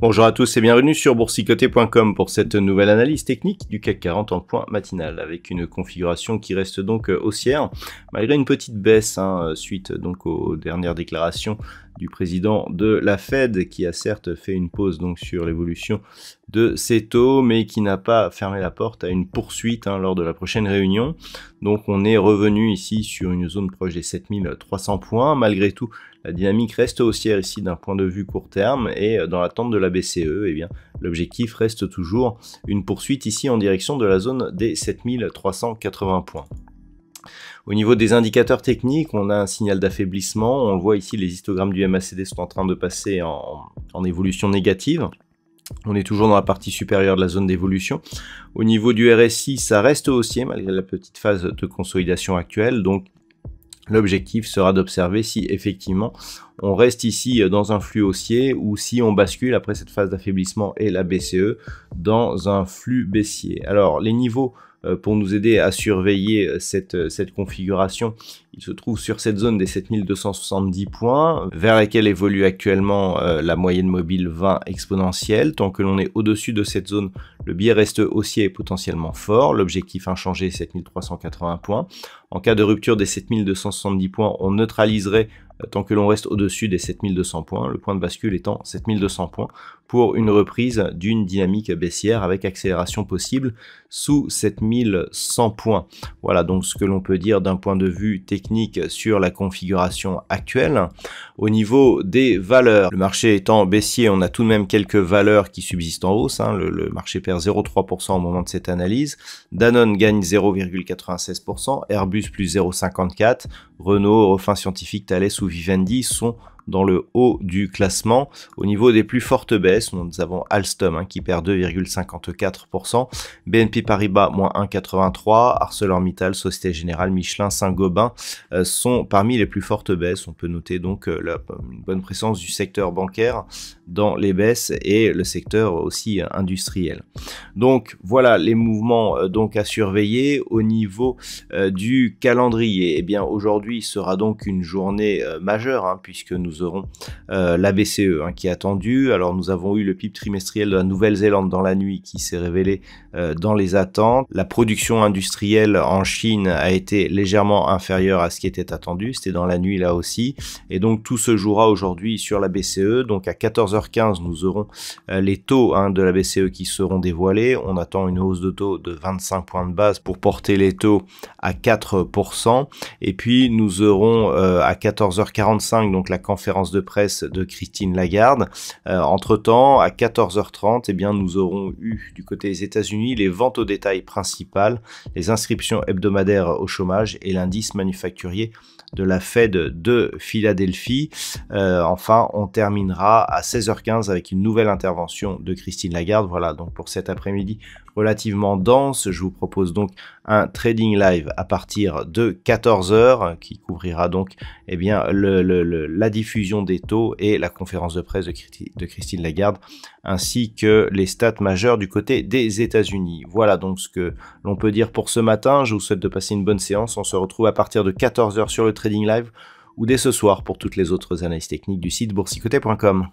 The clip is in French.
Bonjour à tous et bienvenue sur boursicoté.com pour cette nouvelle analyse technique du CAC 40 en point matinal avec une configuration qui reste donc haussière malgré une petite baisse suite donc aux dernières déclarations du président de la Fed qui a certes fait une pause donc sur l'évolution de ses taux mais qui n'a pas fermé la porte à une poursuite lors de la prochaine réunion. Donc on est revenu ici sur une zone proche des 7300 points. Malgré tout, la dynamique reste haussière ici d'un point de vue court terme et dans l'attente de la BCE, l'objectif reste toujours une poursuite ici en direction de la zone des 7380 points. Au niveau des indicateurs techniques, on a un signal d'affaiblissement. On le voit ici, les histogrammes du MACD sont en train de passer en évolution négative. On est toujours dans la partie supérieure de la zone d'évolution. Au niveau du RSI, ça reste haussier malgré la petite phase de consolidation actuelle. Donc, l'objectif sera d'observer si effectivement on reste ici dans un flux haussier ou si on bascule après cette phase d'affaiblissement et la BCE dans un flux baissier. Alors, les niveaux pour nous aider à surveiller cette configuration, il se trouve sur cette zone des 7270 points, vers laquelle évolue actuellement la moyenne mobile 20 exponentielle. Tant que l'on est au-dessus de cette zone, le biais reste haussier et potentiellement fort. L'objectif inchangé, 7380 points. En cas de rupture des 7270 points, on neutraliserait tant que l'on reste au-dessus des 7200 points, le point de bascule étant 7200 points pour une reprise d'une dynamique baissière avec accélération possible sous 7100 points. Voilà donc ce que l'on peut dire d'un point de vue technique sur la configuration actuelle. Au niveau des valeurs, le marché étant baissier, on a tout de même quelques valeurs qui subsistent en hausse. Le marché perd 0,3% au moment de cette analyse. Danone gagne 0,96%, Airbus plus 0,54%, Renault, Refin Scientifique, Thales ou Vivendi sont dans le haut du classement. Au niveau des plus fortes baisses, nous avons Alstom qui perd 2,54%, BNP Paribas moins 1,83%, ArcelorMittal, Société Générale, Michelin, Saint-Gobain sont parmi les plus fortes baisses. On peut noter donc une bonne présence du secteur bancaire dans les baisses et le secteur aussi industriel. Donc voilà les mouvements donc à surveiller. Au niveau du calendrier, aujourd'hui sera donc une journée majeure puisque nous aurons la BCE qui est attendue. Alors nous avons eu le PIB trimestriel de la Nouvelle-Zélande dans la nuit qui s'est révélé dans les attentes. La production industrielle en Chine a été légèrement inférieure à ce qui était attendu, c'était dans la nuit là aussi, et donc tout se jouera aujourd'hui sur la BCE. Donc à 14h15 nous aurons les taux de la BCE qui seront dévoilés. On attend une hausse de taux de 25 points de base pour porter les taux à 4%, et puis nous aurons à 14h45 donc la conférence de presse de Christine Lagarde. Entre-temps, à 14h30, nous aurons eu du côté des États-Unis les ventes au détail principales, les inscriptions hebdomadaires au chômage et l'indice manufacturier de la Fed de Philadelphie. Enfin, on terminera à 16h15 avec une nouvelle intervention de Christine Lagarde. Voilà donc pour cet après-midi relativement dense. Je vous propose donc un trading live à partir de 14h qui couvrira donc la diffusion des taux et la conférence de presse de Christine Lagarde ainsi que les stats majeures du côté des États-Unis. Voilà donc ce que l'on peut dire pour ce matin. Je vous souhaite de passer une bonne séance. On se retrouve à partir de 14h sur le trading live ou dès ce soir pour toutes les autres analyses techniques du site boursicoté.com.